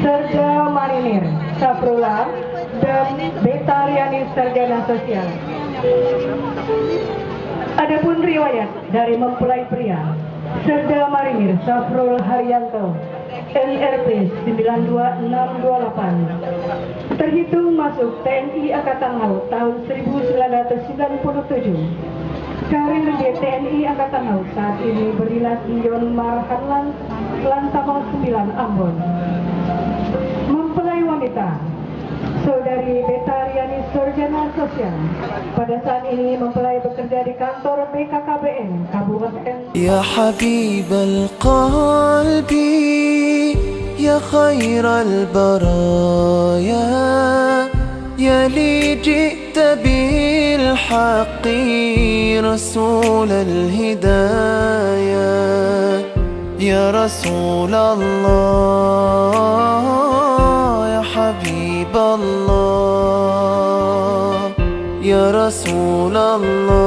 Serda Marinir Safrullah dan Betariani Sarjana Sosial. Adapun riwayat dari mempelai pria, Serda Marinir Safrul Haryanto, NRP 92628, terhitung masuk TNI Angkatan Laut tahun 1997. Karir di TNI Angkatan Laut saat ini berdinas di Yon Marhanlan, Lantamal 9 Ambon. Mempelai wanita, Saudari Betariani Sarjana Sosial. Pada saat ini mempelai bekerja di kantor BKKBN Kabupaten. Ya Habibal Qalbi, Ya Khairal Baraya, Ya li ji'ta bil haqqi Rasulal Hidayah, Ya Rasulallah, Ya Habiballah, Ya Rasulallah,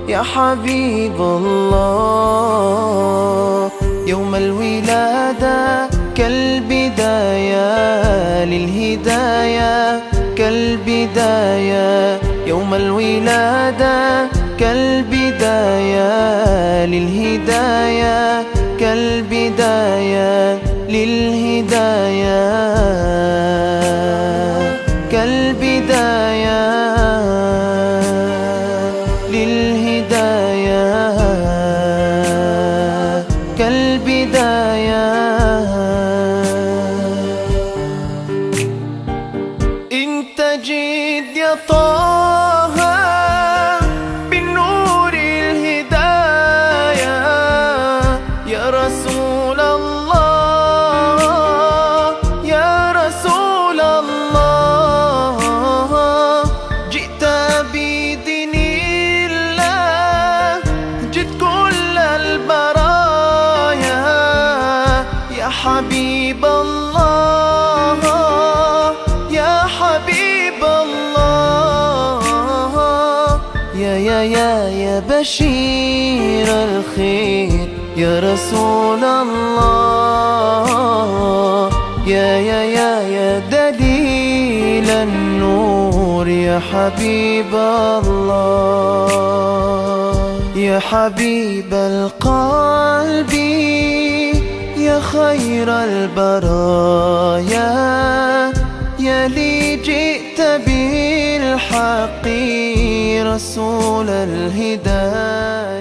Ya Habiballah. يوم الولادة كالبداية للهداية، كالبداية. يوم الولادة كالبداية للهداية، كالبداية للهداية، كالبداية للهداية، كالبداية. انت جيت يا طه بالنور الهداية، يا رسول الله، يا رسول الله. جئت بدين الله، جئت كل البرايا، يا حبيب الله، يا حبيب الله. يا بشير الخير، يا رسول الله. يا دليل النور، يا حبيب الله. يا حبيب القلب، يا خير البرايا، يا لي جئت بالحق رسول الهداية.